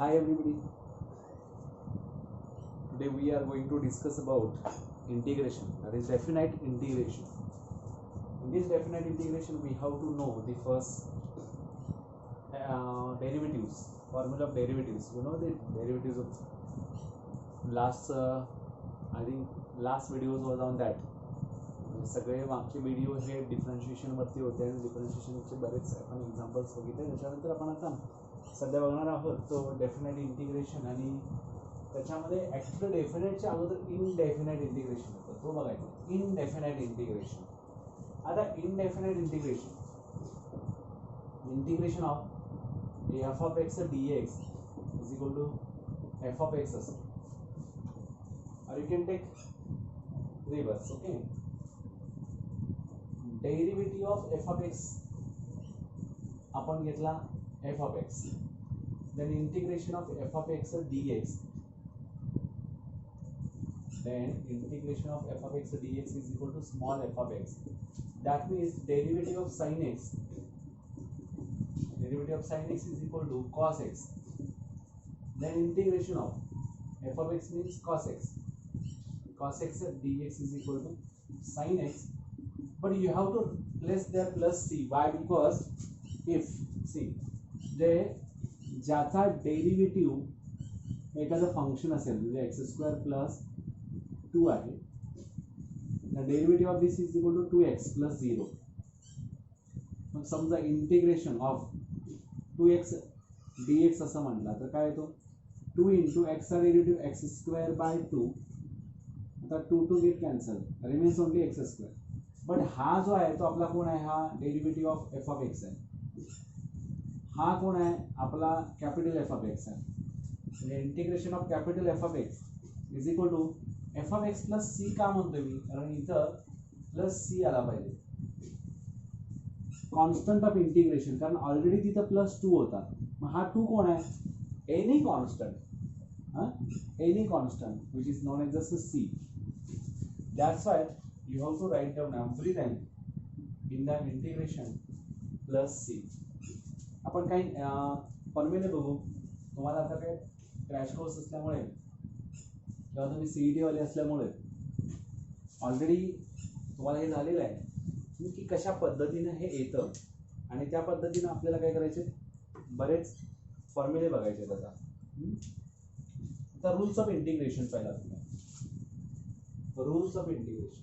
Hi everybody. Today we are going to discuss about integration, that is definite integration. In this definite integration we have to know the first derivatives, formula of derivatives. You know the derivatives of I think last videos was on that. सगळे मागचे video हे differentiation वरती होते आणि डिफरन्शिएशनचे बरेच आपण examples बघितले. त्याच्यानंतर आपण आता सध्या बघणार आहोत तो डेफिनेट इंटिग्रेशन, आणि त्याच्यामध्ये ॲक्च्युअली डेफिनेटच्या अगोदर इनडेफिनेट इंटिग्रेशन होतं, तो बघायचं. Indefinite integration. आता indefinite integration of F of X D X is equal to F of X असं, और you can take reverse. Okay, derivative of F of X आपण घेतला F of X, then integration of f of x dx, then integration of f of x dx is equal to small f of x. That means derivative of sin x is equal to cos x. Then integration of f of x means cos x dx is equal to sin x, but you have to place there plus c. Why? Because if see ज्याचा derivative एखादं function असेल, म्हणजे x square plus 2 आहे, derivative of this is equal to 2x plus 0. मग समजा integration of 2x dx असं म्हटलं तर काय येतो, 2 इंटू एक्सचा डेरिव्हेटिव्ह एक्स स्क्वेअर बाय 2. आता 2 get cancel, remains only x square. But हा जो आहे तो आपला कोण आहे, हा derivative of F of x आहे. हा कोण आहे आपला कॅपिटल एफ ऑफ एक्स आहे. म्हणजे integration of capital F of x is equal to F of x plus c. का म्हणतोय मी, कारण इथं प्लस सी आला पाहिजे. कॉन्स्टंट ऑफ इंटिग्रेशन, कारण ऑलरेडी तिथं प्लस 2 होता. मग हा 2 कोण आहे, any constant which is known as just c. That's why you have to write down every time in the integration plus c. आपण काही फॉर्म्युले बघू. तुम्हाला आता काय क्रॅश कोर्स असल्यामुळे किंवा तुम्ही CET वाले असल्यामुळे ऑलरेडी तुम्हाला हे झालेलं आहे की कशा पद्धतीनं हे येतं, आणि त्या पद्धतीनं आपल्याला काय करायचे, बरेच फॉर्म्युले बघायचे आहेत. आता रूल्स ऑफ इंटिग्रेशन पहिला तुम्हाला. Rules of integration,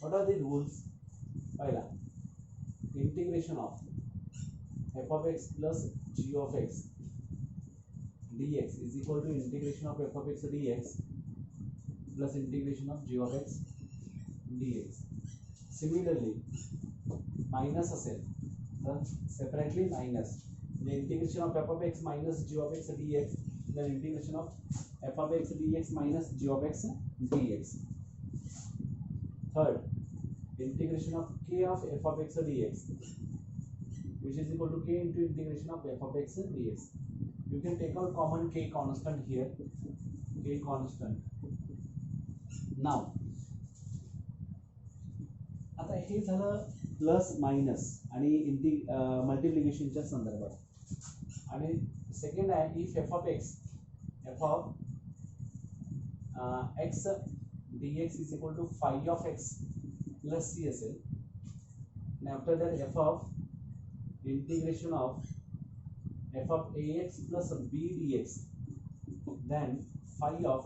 what are the rules? पहिला, integration of F of x plus g of x dx is equal to integration of f of x dx plus integration of g of x dx. Similarly, minus असेल तर separately minus, म्हणजे integration of F of x minus g of x dx, then integration of F of x dx minus g of x dx. Third, integration of k of f of x dx, which is equal to k into integration of f of x dx. You can take out common k constant here, k constant. Now, आता हे झालं plus minus आणि मल्टिप्लिकेशनच्या संदर्भात. आणि second आहे if F of x dx is equal to phi of x plus c असेल, and after that f of integration of f of ax plus b dx, then phi of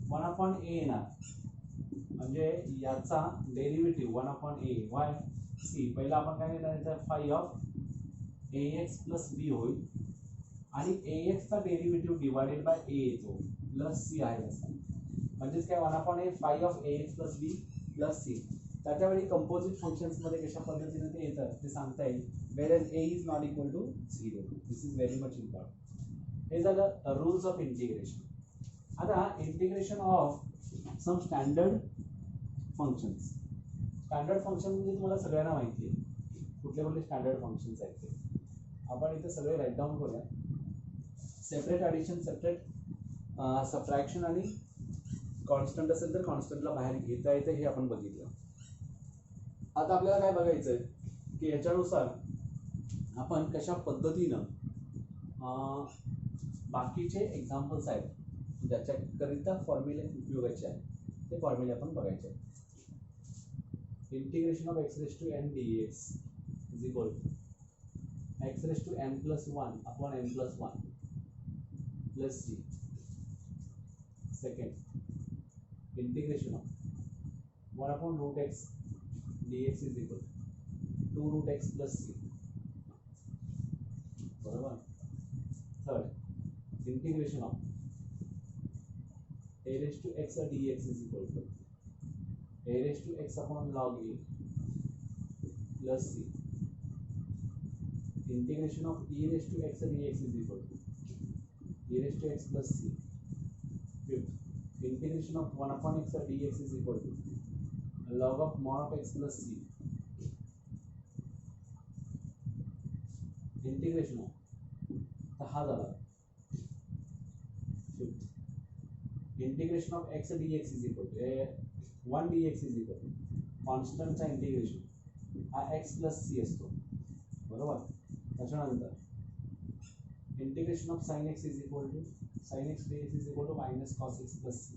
1 upon a येणार, म्हणजे याचा derivative 1 upon a. y c पहिला आपण काय घेणार आहे, phi of ax plus b होईल, आणि ax चा डेरिव्हेटिव्ह डिवाइडेड बाय a येतो, प्लस c आहे असं. म्हणजेच काय, 1 upon a phi of ax plus b plus c. त्याच्यावेळी कंपोजिट फंक्शन्स मध्ये कशा पद्धतीने ते येतं ते सांगता येईल, whereas a is not equal to 0. This is very much important. हे झालं रूल्स ऑफ इंटिग्रेशन. आता integration of some standard functions. Standard function म्हणजे तुम्हाला सगळ्यांना माहिती आहे कुठले कुठले स्टँडर्ड फंक्शन्स आहेत ते. आपण इथे सगळे राईट डाऊन करूया. सेपरेट ॲडिशन, सेपरेट सबट्रॅक्शन, आणि कॉन्स्टंट असेल तर कॉन्स्टंटला बाहेर घेता येते, हे आपण बघितलं. आता आपल्याला काय बघायचं आहे की याच्यानुसार आपण कशा पद्धतीनं बाकीचे एक्झाम्पल्स आहेत ज्याच्याकरिता फॉर्म्युले उपयोगाचे आहेत ते फॉर्म्युले आपण बघायचे आहेत. Integration of X raise to N D X is equal to X raise to N plus one upon N plus one plus C. Second integration of one upon root X D X is equal to root X plus C. बरोबर. Third integration of a raised to x dx is equal to a raised to x upon log a plus c. Integration of e raised to x dx is equal to e raised to x plus c. Fifth integration of 1 upon x dx is equal to log of mod of x plus c. Integration of हा झाला. Integration of x dx is equal to 1 dx is equal to कॉन्स्टंटचा integration हा x plus C असतो. बरोबर. त्याच्यानंतर integration of sine X is equal to sine X dx is equal to minus cos X plus C.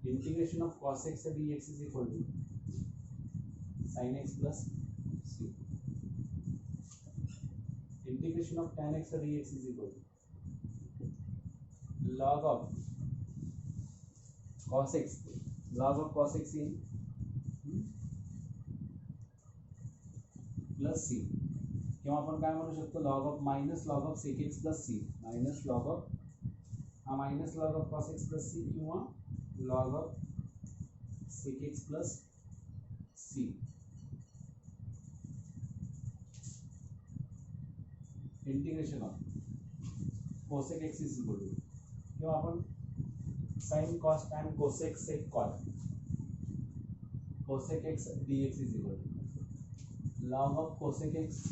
Integration of cos X dx is equal to sine X plus C. Integration of tan x dx is equal to log of cos x in plus C किंवा आपण काय म्हणू शकतो log of minus log of sec X plus C minus log of हा minus log of cos X plus C किंवा log of sec X plus C. Integration of cosec X is equal to किंवा आपण sine cos tan cosec sec cot cosec X dx is equal to log of cosec X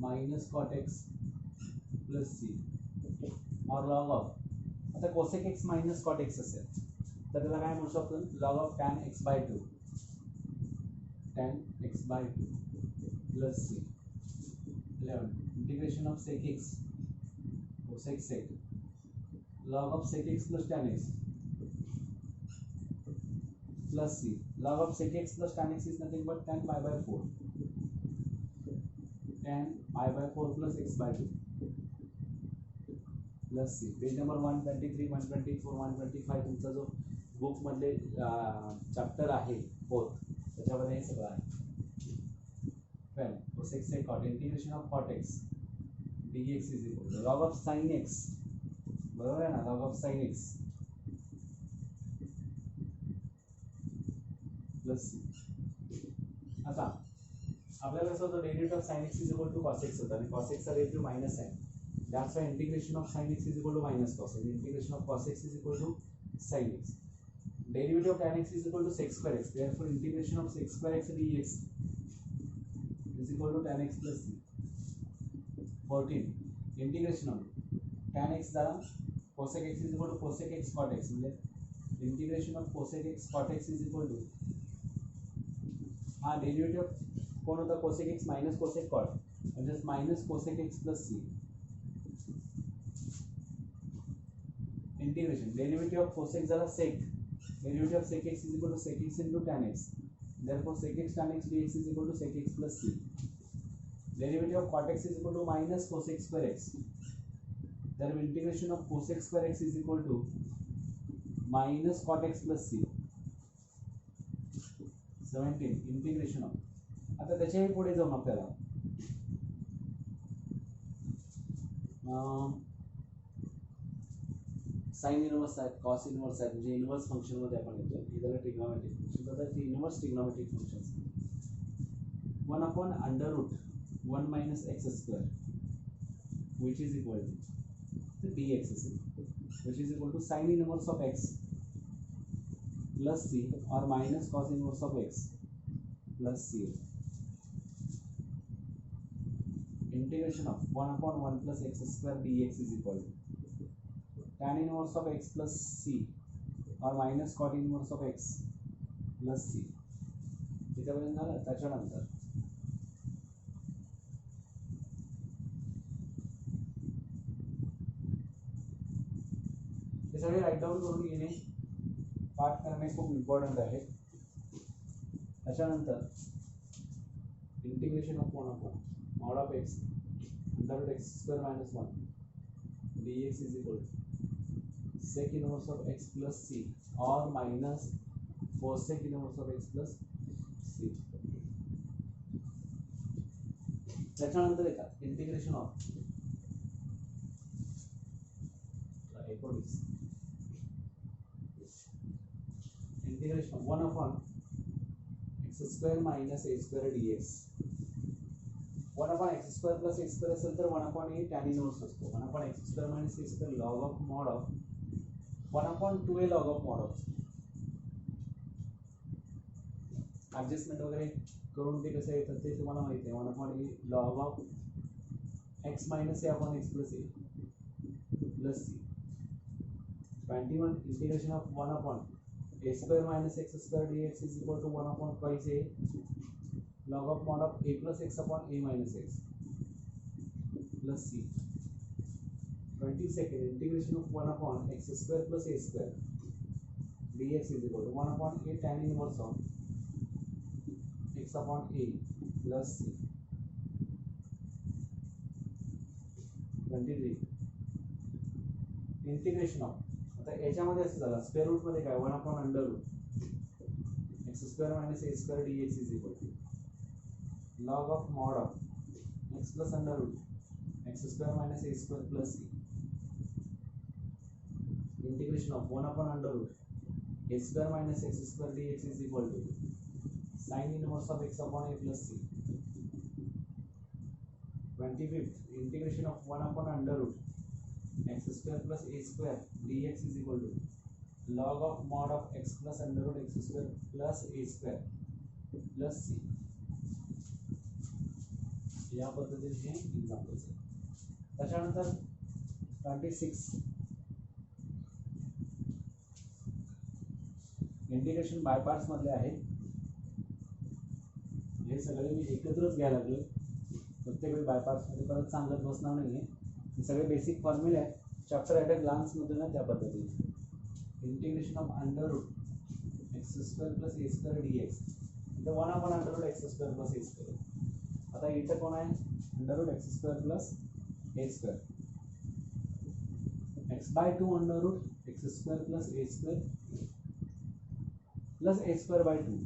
minus cot X plus C और log of आता cosec X minus cot x असेल तर त्याला काय म्हणू शकतो log of tan x by two plus c. 11 integration of sec x cosec sec log of sec x plus tan x plus c. Log of sec x plus tan x is nothing but tan pi by 4 plus x by 2 plus c. Page number 123 124 125 तुमचा जो book मधले chapter आहे fourth त्याच्यामध्ये हे सगळं आहे. वेल cosec sec cot integration of cot x dx is equal to log of sin x. बरोबर आहे ना log of sin x plus c. आता आपल्याला कसं होतं derivative of sin x is equal to cos x होता आणि cos x चा डेरिव्हेटिव्ह मायनस आहे. That's why integration of sin x is equal to minus cos x. Integration of cos x is equal to sin x. Derivative of tan x is equal to sec square x. Therefore integration of sec square x dx is equal to tan x plus c. 14 integration of tan x झाला cosec x is equal to cosec x cot x म्हणजे integration of cosec x cot x is equal to हा derivative कोण होता cosec x minus cosec cot म्हणजे minus cosec x plus c. Integration derivative of cosec झाला sec derivative of sec x is equal to sec x into tan x. Therefore sec x tan x dx is equal to sec x plus c. Derivative of cot x is equal to minus cosec square x. Therefore integration of cosec square x is equal to minus cot x plus c. 17 integration of आता त्याच्याही पुढे जाऊन आपल्याला sine inverse आहे cos inverse आहे म्हणजे inverse function मध्ये आपण येतो इथला ट्रिग्नोमेट्रिक फंक्शन तर ते inverse trigonometric functions 1 upon under root 1 minus x square which is equal to dx which is equal to sin inverse of x plus c or minus cos inverse of x plus c. Integration of 1 upon 1 plus x square dx is equal to tan inverse of x plus c or minus cot inverse of x plus c. इथपर्यंत झालं. त्याच्यानंतर सगळे right down करून घेणे, पाठ करणे खूप important आहे. त्याच्यानंतर integration of 1 upon mod of X under root x square minus 1 dx is equal to sec inverse of x plus C और minus cosec inverse of x plus C. त्याच्यानंतर येतात integration of integration of 1 upon x square minus A square dx. 1 upon x square plus A square असेल तर 1 upon A tan inverse असतो. 1 upon x square minus A square log of mod of 1 upon 2a log of mod of. Adjustment वगैरे करून ते कसं येतं ते तुम्हाला माहिती आहे. 1 upon a log of x minus A upon x plus a plus c. 21 integration of 1 upon a square minus x square dx is equal to 1 upon twice a log of mod of a plus x upon a minus x plus c. 22nd integration of 1 upon x square plus a square dx is equal to 1 upon a tan inverse of x upon a plus c. 23 integration of आता याच्यामध्ये असं झालं square root मध्ये काय 1 upon under root x square minus A square dx is equal to log of mod of x plus under root x square minus A square plus C. Integration of 1 upon under root A square minus x square dx is equal to sine inverse of x upon a plus c. 25th integration of 1 upon under root x square plus a square dx is equal to log of mod of x plus under root x square plus a square plus c. या पद्धतीने हे examples आहेत. त्याच्यानंतर 26 integration by parts मधले आहे. हे सगळे मी एकत्रच घ्यायला लागलो. प्रत्येक वेळी बाय पार्ट्स मध्ये परत सांगत बसणार नाहीये. हे सगळे बेसिक फॉर्म्युले आहेत. चॅप्टर ॲट अ ग्लान्स मध्ये ना त्या पद्धतीने integration of under root x square plus A square dx इथं 1 upon under root x square plus ए स्क्वेअर. आता इथं कोण आहे under root x square plus A square X by 2 under root x square plus A square by 2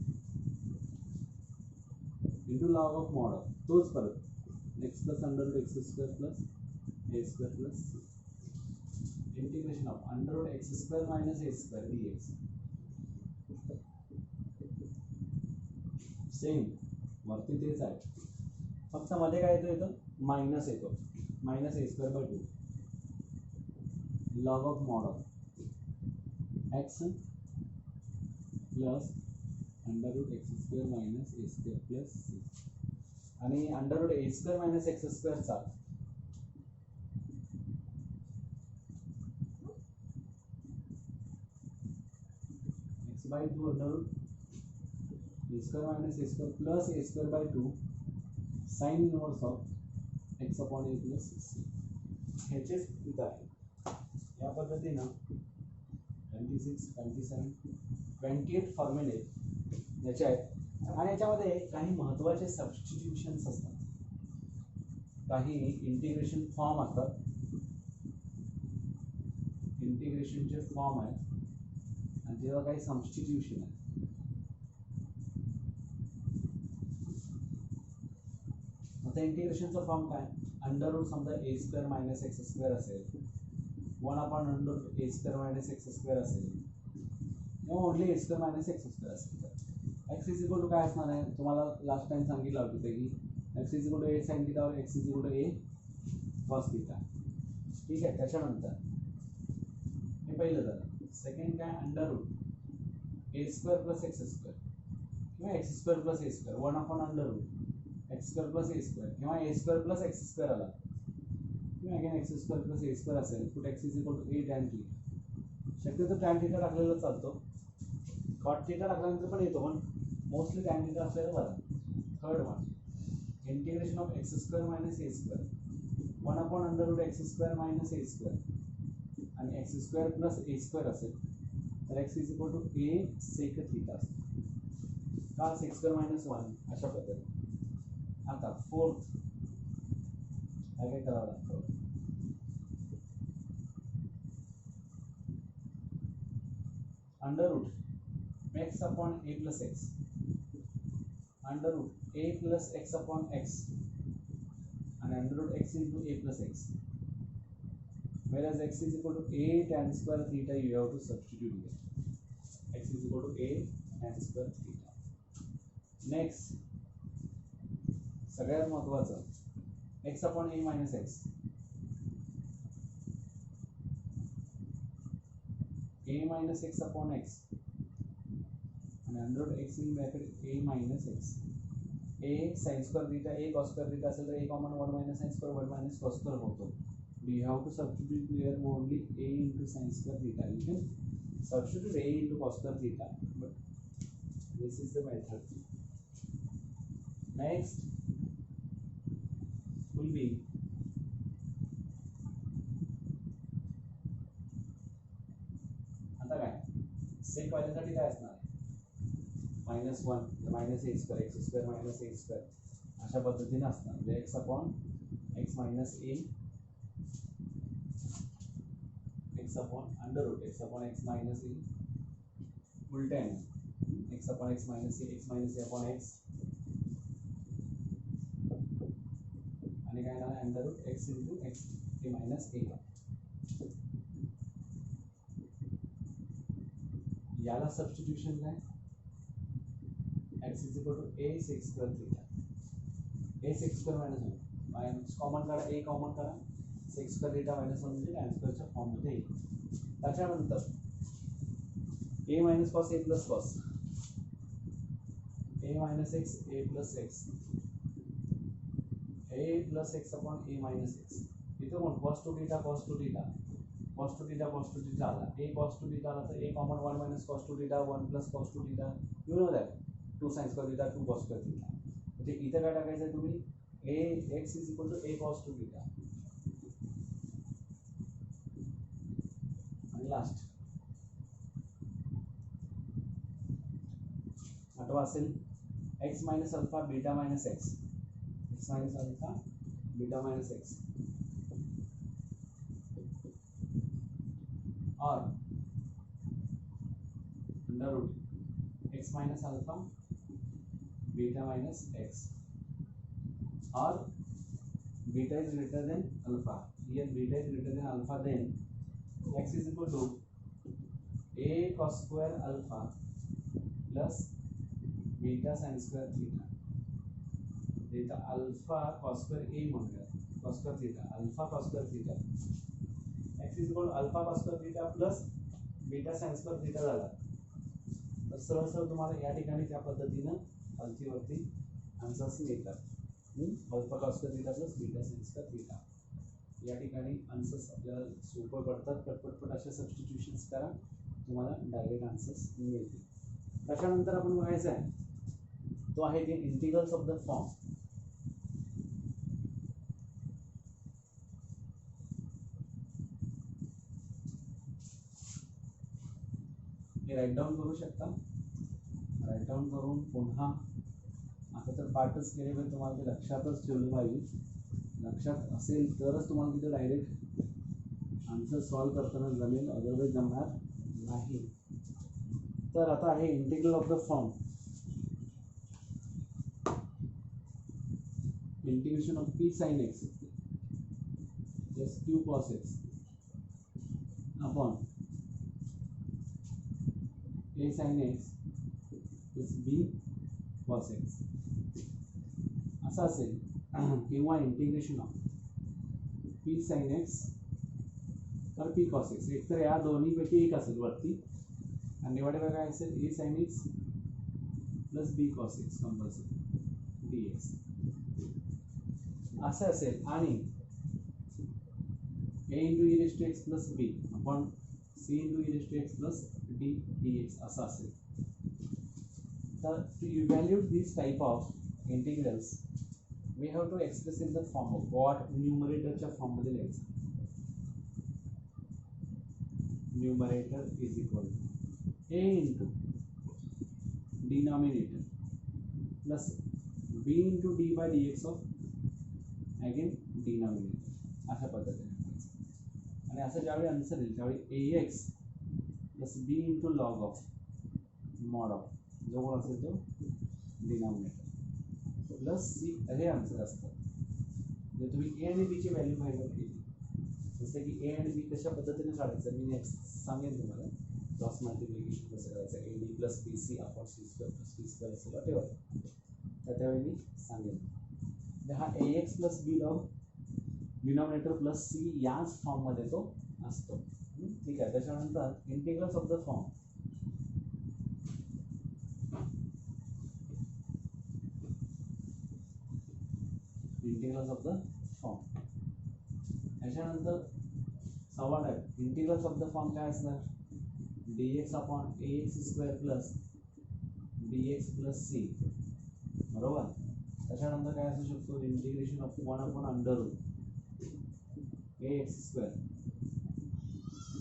into log of mod of तोच परत X plus under root x square plus A square plus integration of under root x square minus A square dx. Same वरती तेच आहे, फक्त मध्ये काय येतो इथं मायनस येतो. Minus A square by 2 log of mod of x plus under root x square minus A square plus C. आणि अंडर रूट ए स्क्वेअर मायनस एक्स स्क्वेअरचा by 2 under root a square minus a square plus a square by 2 sin inverse of x upon a plus c. ह्याचेच इथं आहे. या पद्धतीनं 26, 27, 28 फॉर्म्युले याचे आहेत. आणि याच्यामध्ये काही महत्त्वाचे सबस्टिट्यूशन्स असतात, काही इंटिग्रेशन फॉर्म असतात. इंटिग्रेशनचे फॉर्म आहेत आणि तेव्हा काही सबस्टिट्यूशन आहे. आता इंटिग्रेशनचा फॉर्म काय अंडर रूट समजा ए स्क्वेअर मायनस एक्स स्क्वेअर असेल, 1 अपॉन अंडर रूट ए स्क्वेअर मायनस एक्स स्क्वेअर असेल किंवा ओनली ए स्क्वेअर मायनस एक्स स्क्वेअर असेल तर एक्स इज इक्वल टू काय असणार आहे. तुम्हाला लास्ट टाइम सांगितलं होतं की X is equal to A sine theta और X is equal to A cos theta. ठीक आहे. त्याच्यानंतर हे पहिलं झालं. सेकंड काय अंडर रूट ए स्क्वेअर प्लस एक्स स्क्वेअर किंवा एक्स स्क्वेअर प्लस ए square 1 upon under root x square plus ए square किंवा A square plus X square आला किंवा अगेन एक्स स्क्वेअर प्लस ए स्क्वेअर असेल put X is equal to A tan theta. शक्यतो tan theta टाकलेला चालतो, cot theta टाकल्यानंतर पण येतो, पण मोस्टली टॅन थीटा असलेलं बरं. Third one integration of x square minus A square 1 upon under root x square minus A square आणि एक्स स्क्वेअर प्लस ए स्क्वेअर असेल तर x is equal to a sec theta असतो का sec square minus 1 अशा पद्धतीने. आता fourth काय करावं लागतं under root x upon a plus x under root a plus x upon x and under root x into a plus x, whereas x is equal to a tan square theta you have to substitute here. X is equal to a tan square theta. Next सगळ्यात महत्त्वाचं x upon a minus x, a minus x upon x and under root x in bracket a minus x. a sin square theta a cos square theta असेल तर a common 1 minus sin square 1 minus cos square होतो. We have to substitute here only a into sin square theta. You can substitute a into cos square theta, but this is the method. Next will be आता काय sec वाल्यासाठी काय असणार minus 1 minus ए square x square minus ए square अशा पद्धतीने असणार म्हणजे X upon x minus A X upon under root x upon x minus A उलट्याने एक्स अपॉन एक्स मायनस ए अपॉन एक्स आणि काय झालं under root X into X A minus A. याला substitution काय x is equal to a sec square theta. a sec square minus 1 minus common काढा a common काढा sec square theta minus 1 म्हणजे tan square च्या form मध्ये येईल. त्याच्यानंतर a minus cos a plus cos a minus x a plus x a plus x upon a minus x. इथे कोण cos to theta cos to theta cos to theta cos to theta आला a cos to theta आला तर a common 1 minus cos to theta 1 plus cos to theta you know that 2 sin square theta 2 cos square theta. म्हणजे इथे काय टाकायचं आहे तुम्ही a x is equal to a cos to theta आणि last आठवा असेल x minus alpha beta minus x x minus alpha beta minus x or under root x minus alpha beta minus x or beta is greater than alpha. Here beta is greater than alpha, then x is equal to a cos square alpha plus beta sin square theta. Theta alpha cos square a म्हणूया cos square theta alpha cos square theta. x is equal to alpha cos square theta plus beta sin square theta झाला. तर सरळ सरळ तुम्हाला या ठिकाणी त्या पद्धतीनं खालतीवरती आन्सर्स मिळतात. Alpha cos square theta plus beta sin square theta या ठिकाणी आन्सर्स आपल्याला सोपं पडतात. पटपट अशा सबस्टिट्यूशन्स करा तुम्हाला डायरेक्ट आन्सर्स मिळतील. त्याच्यानंतर आपण बघायचं आहे तो आहे ते इंटिग्रल्स ऑफ द फॉर्म. हे राईट डाऊन करू शकता. राईट डाऊन करून पुन्हा आता तर पाठच केले पाहिजे तुम्हाला ते लक्षातच ठेवलं पाहिजे. लक्षात असेल तरच तुम्हाला तिथे डायरेक्ट आन्सर सॉल्व करताना जमेल अदरवाईज जमणार नाही. तर आता आहे integral of the form integration of p sin x plus q cos x upon a sin x plus b cos x असं असेल. किंवा integration of p sin x तर p cos x एक तर या दोन्हीपैकी एक असेल वरती आणि डिवाइड बाय काय असेल a sin x plus b cos x compulsory dx असं असेल. आणि a into e raised to x plus b upon c into e raised to x plus d dx असं असेल. तर to evaluate these type of integrals we have to express in the form of what numerator च्या form मध्ये लिहायचं. numerator is equal to a into denominator plus b into d by dx of again denominator अशा पद्धतीने करायचं. आणि असं ज्यावेळी answer येईल त्यावेळी ax plus b into log of mod of जो कोण असेल तो डिनॉमिनेटर प्लस सी हे आन्सर असतं. म्हणजे तुम्ही ए आणि बीची व्हॅल्यू फाइंड आउट केली, जसं की ए आणि बी कशा पद्धतीने काढायचं मी नेक्स्ट सांगेन तुम्हाला. क्रॉस मल्टिप्लिकेशन कसं करायचं, A D plus B C upon C square plus T square असेल वॉटेवर, तर त्यावेळी मी सांगेन. म्हणजे हा A X plus B log denominator plus C याच फॉर्ममध्ये तो असतो. ठीक आहे. त्याच्यानंतर integrals of the form, integrals of the form. त्याच्यानंतर सव्वा type integrals of the form काय असणार, D x upon A x square plus D X plus C, बरोबर. त्याच्यानंतर काय असू शकतो, integration of 1 upon under root A x square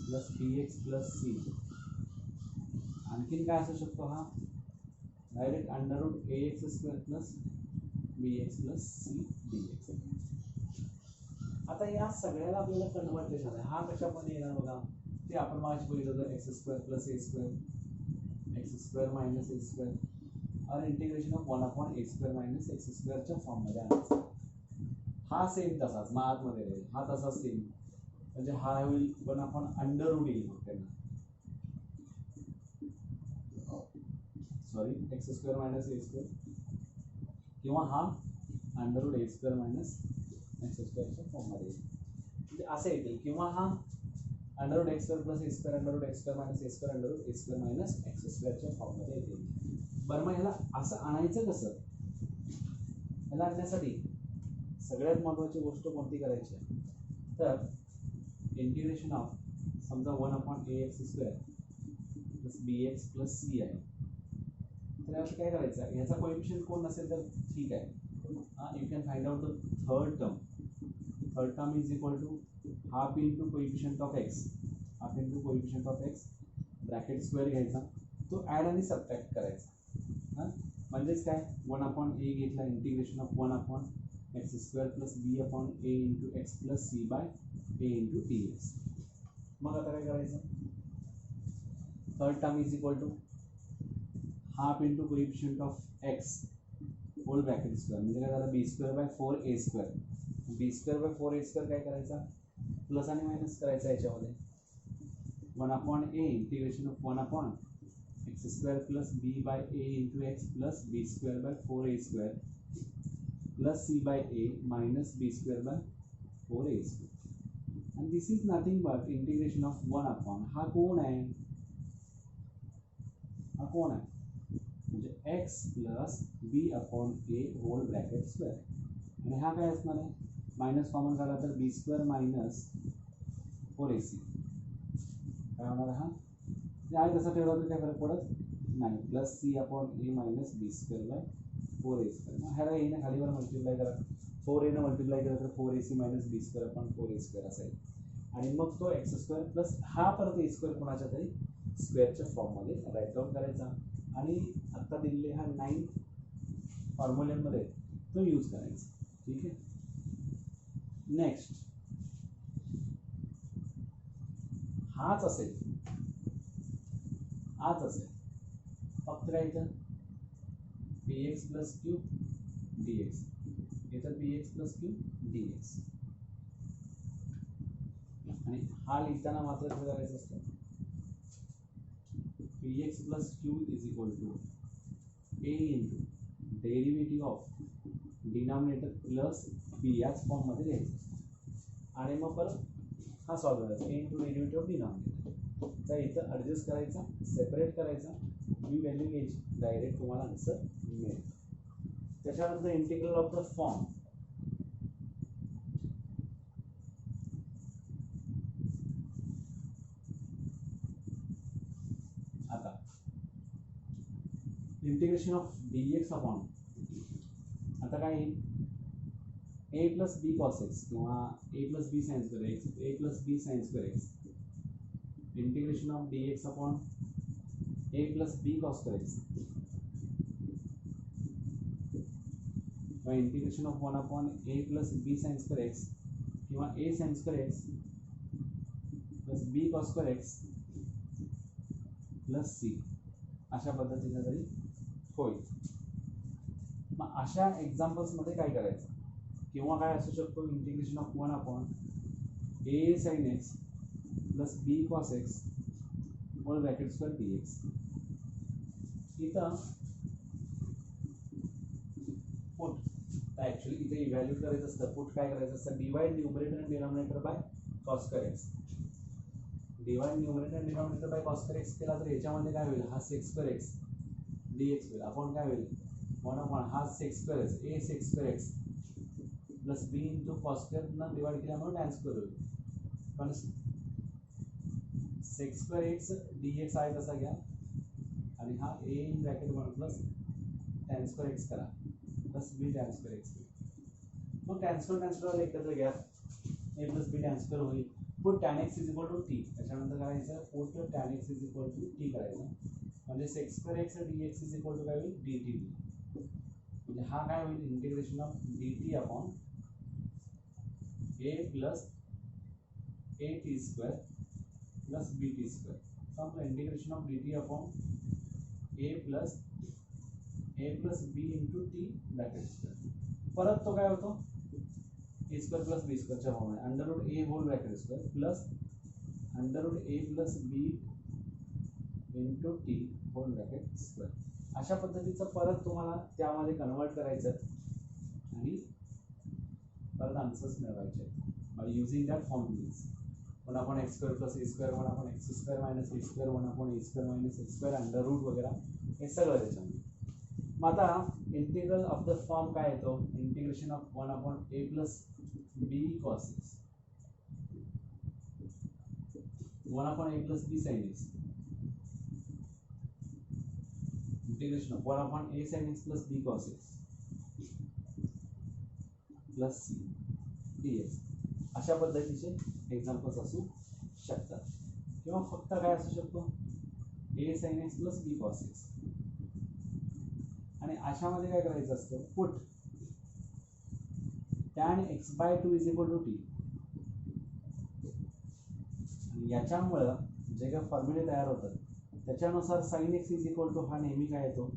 plus B x plus C. आणखीन काय असू शकतो, हा direct under root A x square plus B x plus C D X. आता या सगळ्याला आपल्याला कन्व्हर्टेशन आहे, हा कशामध्ये येणार बघा, ते आपण मागे बघितलं होतं एक्स स्क्वेअर प्लस ए स्क्वेअर एक्स स्क्वेअर मायनस ए स्क्वेअर और integration of 1 upon a square minus x स्क्वेअरच्या फॉर्ममध्ये आणायचं. हा सेम तसाच मग आतमध्ये राहील, हा तसाच सेम, म्हणजे हा होईल 1 अपॉन अंडर रूट येईल मग त्यांना, सॉरी एक्स स्क्वेअर मायनस ए स्क्वेअर, किंवा हा अंडर रूट ए स्क्वेअर मायनस एक्स स्क्वेअरच्या फॉर्ममध्ये येईल, म्हणजे असं येतील. किंवा हा under root x square plus ए square under root x square minus ए स्क्वेअर अंडर रूट ए स्क्वेअर मायनस एक्स स्क्वेअरच्या फॉर्ममध्ये येतील. बरं, मग ह्याला असं आणायचं कसं, ह्याला आणण्यासाठी सगळ्यात महत्त्वाची गोष्ट कोणती करायची आहे, तर इंटिग्रेशन ऑफ समजा 1 upon A x square plus B x plus C आहे, तर याचं काय करायचं आहे, ह्याचा कोएफिशियंट कोण नसेल तर ठीक आहे, you can find out the third term. Third term is equal to half into coefficient of x, half into coefficient of x bracket square घ्यायचा, तो ॲड आणि सबट्रॅक्ट करायचा. हां, म्हणजेच काय 1 अपॉन ए घेतला, integration of 1 upon x square plus b upon a into x plus c by a into t x. मग आता काय करायचं, third term is equal to half into coefficient of x whole bracket square, म्हणजे काय झालं b square by 4 a square. B square by 4 a square काय करायचा, plus आणि मायनस करायचा याच्यामध्ये, 1 upon a integration of 1 upon x square plus b by a into x plus b square by 4 a square plus c by a minus b square by 4 a square. आणि this is nothing but integration of 1 upon, हा कोण आहे, हा कोण आहे, म्हणजे x plus b upon a whole bracket square. आणि हा काय असणार आहे, मायनस कॉमन काढला तर b square minus 4 a c काय होणार, हा आहे तसा ठेवला तर काय फरक पडत नाही, plus c upon a minus b square by 4 a square. मग ह्याला एनं खालीवर मल्टिप्लाय करा, 4 एनं मल्टिप्लाय केलं तर 4 a C minus b square upon 4 a square असेल. आणि मग तो एक्स स्क्वेअर प्लस हा परत ए स्क्वेअर कोणाच्या तरी स्क्वेअरच्या फॉर्ममध्ये राईट डाऊन करायचा, आणि आत्ता दिलेले हा 9 फॉर्म्युलेमध्ये तो यूज करायचा. ठीक आहे. नेक्स्ट हाच असेल फक्त काय इथं b x plus q d x, इथं b x plus q d x. आणि हा लिहिताना मात्र काय करायचं असतं, b x plus q is equal to a into derivative of denominator plus b याच फॉर्ममध्ये लिहायचं असतं. आणि मग परत हा सॉल्व करायचा, a into derivative of denominator, तर इथं ॲडजस्ट करायचा, सेपरेट करायचा, बी व्हॅल्यू घ्यायची, डायरेक्ट तुम्हाला आन्सर मिळेल. त्याच्यानंतर इंटिग्रल ऑफ द फॉर्म, आता integration of d x upon, आता काय येईल, a plus b cos x किंवा a plus b sine square x, a plus b sine square x integration of dx अपॉन a plus b cos square x किंवा integration of 1 upon a plus b sin square x किंवा a sin square x plus b cos square x plus c अशा पद्धतीने जरी होईल. मग अशा एक्झाम्पल्समध्ये काय करायचं किंवा काय असू शकतो integration of 1 upon a sin x plus b cos x whole bracket square dx. इथं पुट ॲक्च्युली इथे इव्हॅल्यूट करायचं असतं. पुट काय करायचं असतं divide numerator and denominator by cos square x. Divide numerator and denominator by cos square x केला तर याच्यामध्ये काय होईल हा sec square x dx होईल. आपण काय होईल 1 अपॉन हा sec square x a sec square x plus b into cos square न डिवाइड केल्यामुळे tan square होईल. पण sec square x dx आहे तसा घ्या आणि हा a in bracket 1 plus tan square x करा plus b tan square x. मग tan square एकत्र घ्या a plus b tan square होईल. Put tan x is equal to t. त्याच्यानंतर करायचं put tan x is equal to t करायचं म्हणजे sec square x dx is equal to काय होईल dt. म्हणजे हा काय होईल integration of dt upon a plus a t square plus b t square. संपलं integration of dt upon a plus b into t bracket square. परत तो काय होतो a स्क्वेअर प्लस b स्क्वेअरच्या फॉर्ममध्ये under root a whole bracket square plus under root a plus b into t whole bracket square. अशा पद्धतीचं परत तुम्हाला त्यामध्ये कन्वर्ट करायचं आणि परत आन्सर्स मिळवायचे by using that formulas. 1 upon x square plus a square 1 upon x square minus a square 1 upon a square minus a square under root वगैरे हे सगळं त्याच्यामध्ये. मग आता इंटिग्रल ऑफ द फॉर्म काय येतो integration of 1 upon a plus b cos x 1 upon a plus b sin x integration of 1 upon a sin x plus b cos x plus c dx. अशा पद्धतीचे examples असू शकतात किंवा फक्त काय असू शकतो a sin x plus b cos x. आणि अशामध्ये काय करायचं असतं put tan x by 2 is equal to t. आणि याच्यामुळं जे काही फॉर्म्युले तयार होतात त्याच्यानुसार sin x is equal to हा नेहमी काय येतो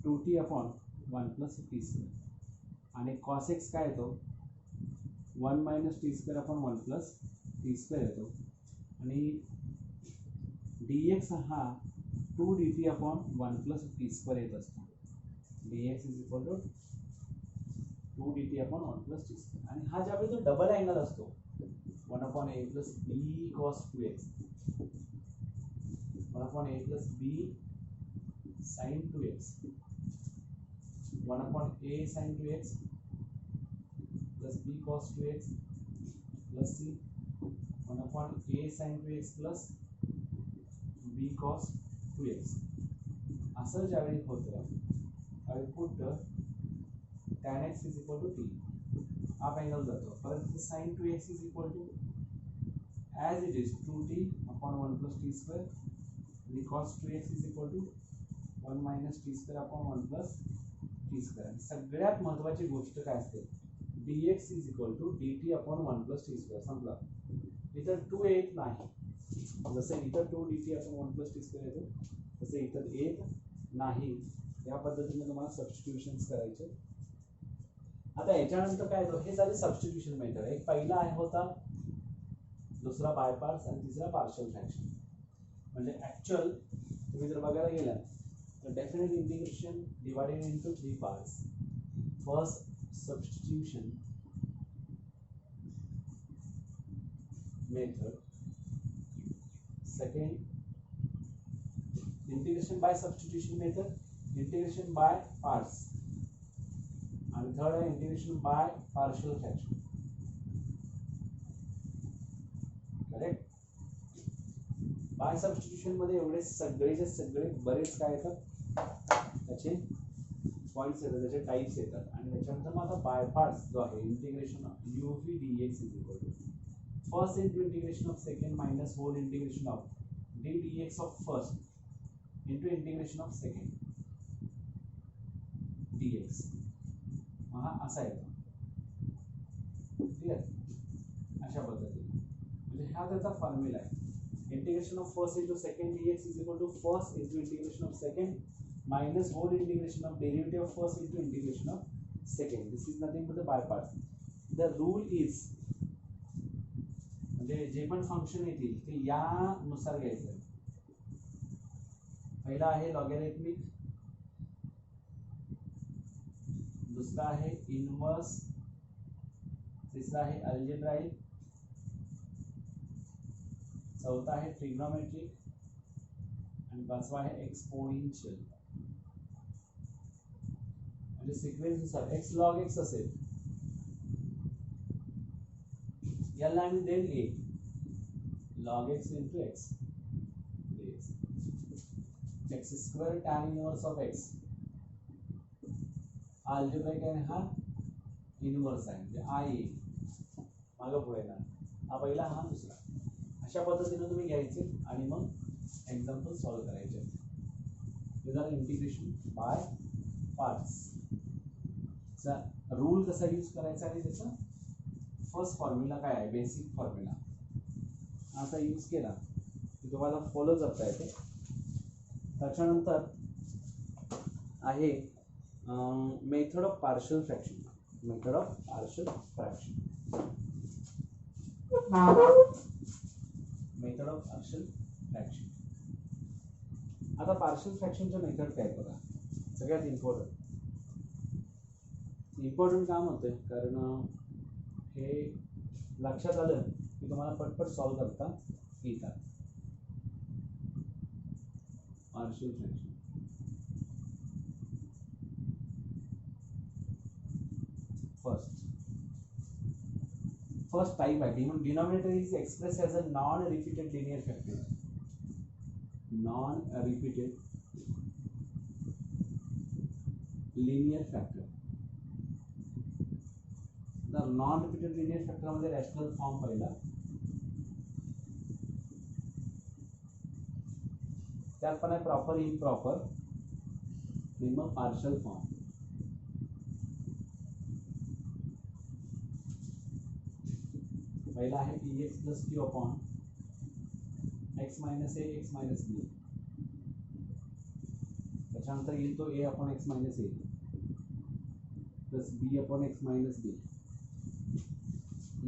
2t upon 1 plus t square आणि cos x काय येतो 1 minus t square upon 1 plus T square येतो. आणि dx हा 2 dt upon 1 plus T square येत असतो. dx is equal to 2 dt upon 1 plus T square. आणि हा ज्यावेळी तो डबल अँगल असतो 1 upon a plus b cos 2x 1 upon a plus b sin 2x 1 upon a sin 2x plus b cos 2x plus c 1 upon a sin 2x plus b cos 2x. असं ज्यावेळी होतं त्यावेळी put tan x is equal to t half angle जातो. परत sin 2x is equal to as it is 2t upon 1 plus T square आणि cos 2x is equal to 1 minus t square upon 1 plus T square. सगळ्यात महत्त्वाची गोष्ट काय असते dx is equal to dt upon 1 plus T square. संपला. इथं 2 येत नाही. जसं इथं 2 dt upon 1 plus T square येतो तसं इथं येत नाही. या पद्धतीने तुम्हाला सबस्टिट्यूशन्स करायचे. आता याच्यानंतर काय येतो हे झाले सबस्टिट्यूशन मेथड. एक पहिला आहे होता दुसरा बाय पार्ट्स आणि तिसरा पार्शियल फ्रॅक्शन. म्हणजे ॲक्च्युअल तुम्ही जर बघायला गेला तर definite integration divided into 3 parts. First substitution method, second integration by substitution method, integration by parts, and third integration by partial fraction. Correct? by substitution मध्ये एवढे सगळेचे सगळे बरेच काय येतात त्याचे पॉइंट्स येतात त्याचे टाइप्स येतात. आणि त्याच्यानंतर मग आता बाय पार्ट्स जो आहे integration of u v dx is equal to first into integration of second minus whole integration of d dx of first into integration of second dx हा असा येतो क्लियर अशा पद्धतीने म्हणजे हा त्याचा फॉर्म्युला आहे integration of first into second dx is equal to first into integration of second minus whole integration of derivative of first into integration of second. This is nothing but the by part. The rule is म्हणजे जे पण function येतील ते यानुसार घ्यायचं. पहिला आहे logarithmic, दूसरा आहे इनवर्स, तीसरा आहे अल्जेब्राइक, चौथा आहे ट्रिग्नोमेट्रिक आणि पाचवा आहे एक्सपोनेन्शियल. म्हणजे सिक्वेन्स नुसार x log x असेल याला आम्ही then a log x into x dx x square tan inverse of x algebraic आहे हा इनवर्स आहे म्हणजे i मागे पुढे ना हा पहिला हा दुसरा अशा पद्धतीने तुम्ही घ्यायचे आणि मग एक्झाम्पल सॉल्व करायचे. विदाउट इंटिग्रेशन बाय पार्ट्स चा रूल कसा यूज करायचा आणि त्याचा फर्स्ट फॉर्म्युला काय आहे बेसिक फॉर्म्युला असा यूज केला की तुम्हाला फॉलो करता येते. त्याच्यानंतर आहे method of partial fraction. Method of partial fraction method of partial fraction. आता पार्शियल फ्रॅक्शनच्या मेथड काय बघा सगळ्यात इम्पॉर्टंट काम होतं कारण हे लक्षात आलं की तुम्हाला पटपट सॉल्व करता येतात. पार्शियल फ्रॅक्शन first type है denominator is expressed as a non-repeated linear factor. Non-repeated linear factor. The non-repeated linear factor मध्ये rational form पहिला, त्यात पण आहे proper improper आणि मग partial form. पहिला आहे px plus q upon x minus a x minus b. त्याच्यानंतर येईल तो a upon x minus a plus b upon x minus b.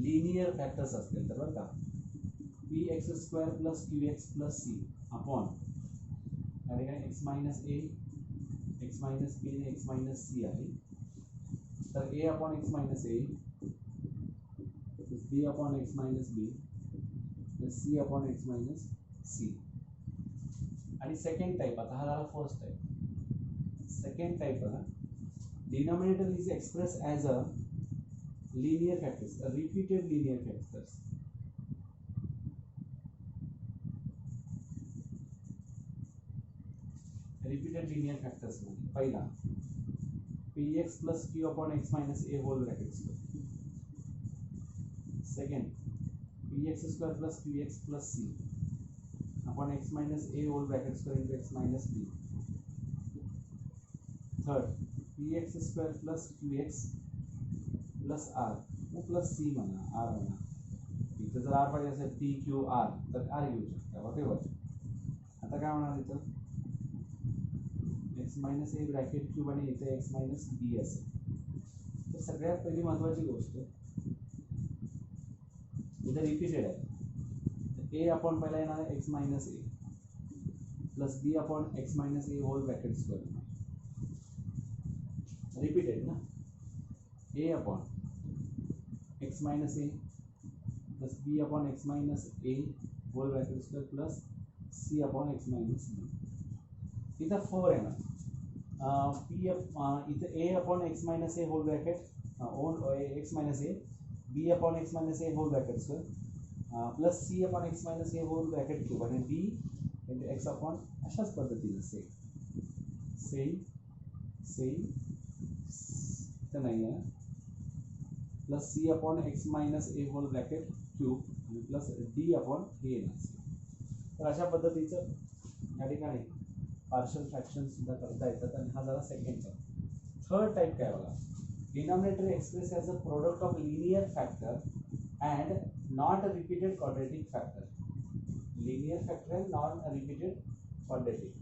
Linear factors असतील तर बरं का px square plus qx plus c upon या ठिकाणी x minus a x minus b आणि x minus c आहे. तर a upon x minus a b upon x minus b plus c upon x minus c. आणि second type आता हा झाला first type. Second type बघा denominator is express as a linear factors repeated linear factors. Repeated linear factors मध्ये पहिला px plus q upon x minus a whole bracket square. Second, px square plus qx plus c upon x minus a whole bracket square into x minus b. Third, px square plus qx plus r plus c म्हणा r म्हणा. इथे जर r पाहिजे असेल p q r तर r घेऊ शकता whatever. आता काय होणार इथं x minus a bracket cube आणि इथे x minus b असेल. तर सगळ्यात पहिली महत्त्वाची गोष्ट इधर रिपीटेड है a अपॉन पहला येणार है x minus a plus b upon x minus a whole bracket square. Repeated ना a upon x minus a plus b upon x minus a whole bracket square plus c upon x minus b. इधर 4 है ना p इधर a upon x minus a whole bracket x minus a b upon x minus a whole bracket square plus c upon x minus a whole bracket cube आणि b into x upon अशाच पद्धतीने same तर नाही आहे plus c upon x minus a whole bracket cube plus d upon n असेल. तर अशा पद्धतीचं या ठिकाणी पार्शल फ्रॅक्शन सुद्धा करता येतात आणि हा झाला सेकंड टाइप. थर्ड टाइप काय बघा, denominator express as a product of linear factor and not repeated quadratic factor. Linear factor and not repeated quadratic.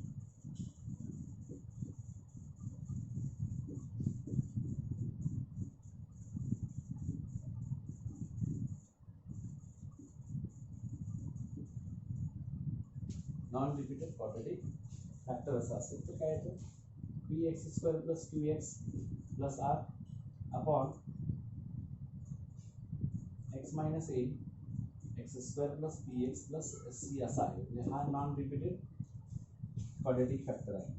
Non repeated quadratic factor असं असेल तर काय येतं, p x square plus q x plus r upon x minus ए x square plus p x plus c असा आहे. म्हणजे हा non repeated quadratic factor आहे.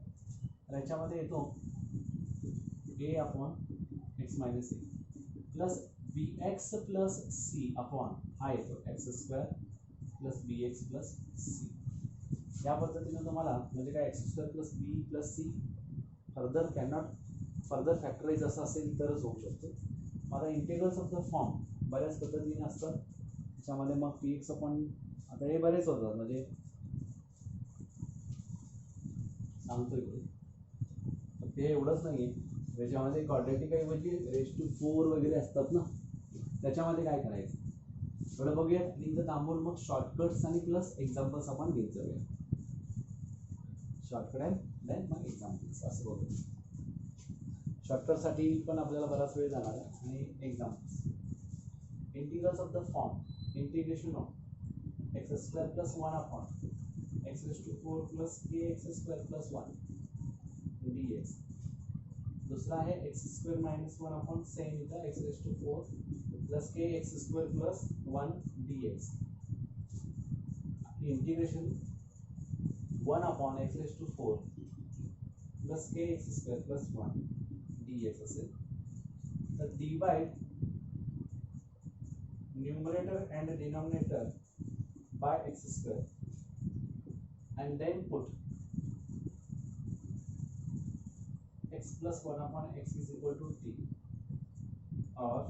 तर याच्यामध्ये येतो a upon x minus a plus B x plus c upon हा येतो एक्स स्क्वेअर प्लस बी एक्स प्लस सी. या पद्धतीने तुम्हाला म्हणजे काय x square plus b plus c further cannot further factorise असं असेल तरच होऊ शकतो. आता इंटिग्रल्स ऑफ द फॉर्म बऱ्याच पद्धतीने असतात. त्याच्यामध्ये मग पी एक्स अपॉन आता हे बरेच होतात म्हणजे सांगतोय ते एवढंच नाही आहे. त्याच्यामध्ये क्वाड्रेटिक ऐवजी रेज टू 4 वगैरे असतात ना, त्याच्यामध्ये काय करायचं थोडं बघूया. आणि इथं थांबून मग शॉर्टकट्स आणि प्लस एक्झाम्पल्स आपण घेत जाऊया. शॉर्टकट आहे देन मग एक्झाम्पल्स असं होतं. शॉर्टकटसाठी पण आपल्याला बराच वेळ जाणार आहे. आणि examples integrals of the form integration of x square plus 1 upon x raise to 4 plus k x square plus 1 d x. दूसरा है x square minus 1 upon same इथं x raise to 4 plus k x square plus 1 d x. Integration 1 upon x raise to 4 plus k x square plus 1 d x असेल. तर divide numerator and denominator bye x square and then put x plus 1 upon x is equal to t or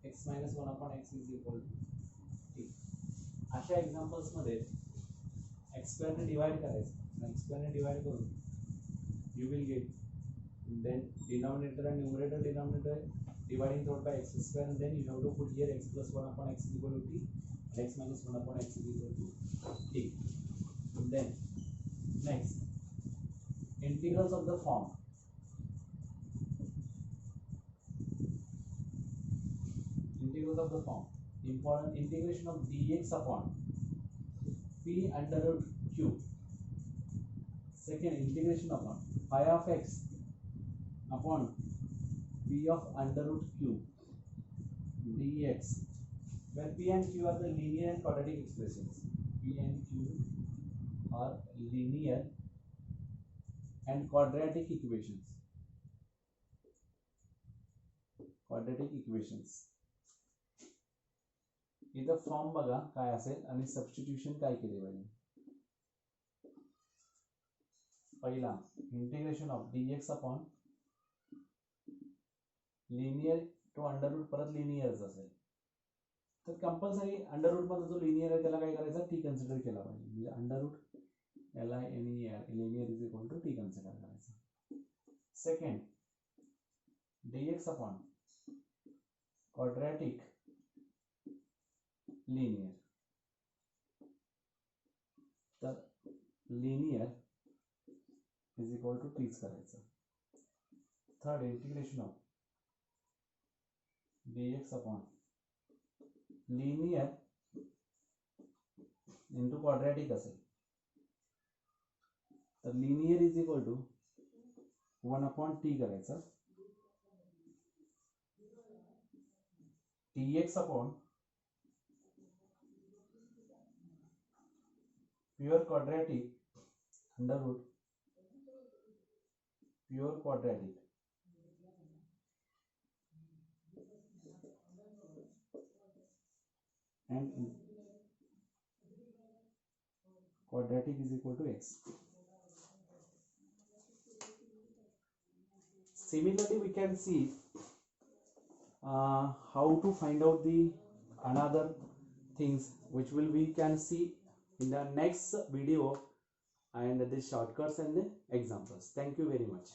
x minus 1 upon x is equal to t. अशा examples मध्ये x square ने divide करायचं. x square ने divide करून you will get then denominator and numerator denominator dividing through by x square and then you have to put here x plus 1 upon x is equal to t and x minus 1 upon x is equal to t. And then next integrals of the form of the form important integration of dx upon p under root q. Second integration upon phi of x upon p of under root q dx, where p and q are the linear and quadratic expressions. P and q are linear and quadratic equations. Quadratic equations. इथं form बघा काय असेल आणि substitution काय केले पाहिजे. पहिला integration of dx upon linear to under root परत लिनियरच असेल तर कंपल्सरी अंडर रूट मध्ये जो लिनियर आहे त्याला काय करायचं टी कन्सिडर केला पाहिजे. म्हणजे अंडर रूट याला linear is equal to t consider करायचं. Second dx upon quadratic linear तर लिनियर इज इक्वल टू टीच करायचं. Third integration of dx upon linear into quadratic असेल तर linear is equal to 1 upon t करायचं. dx upon pure quadratic under root pure quadratic and quadratic is equal to x. Similarly, we can see how to find out the another things which will we can see in the next video, and the shortcuts and the examples. Thank you very much.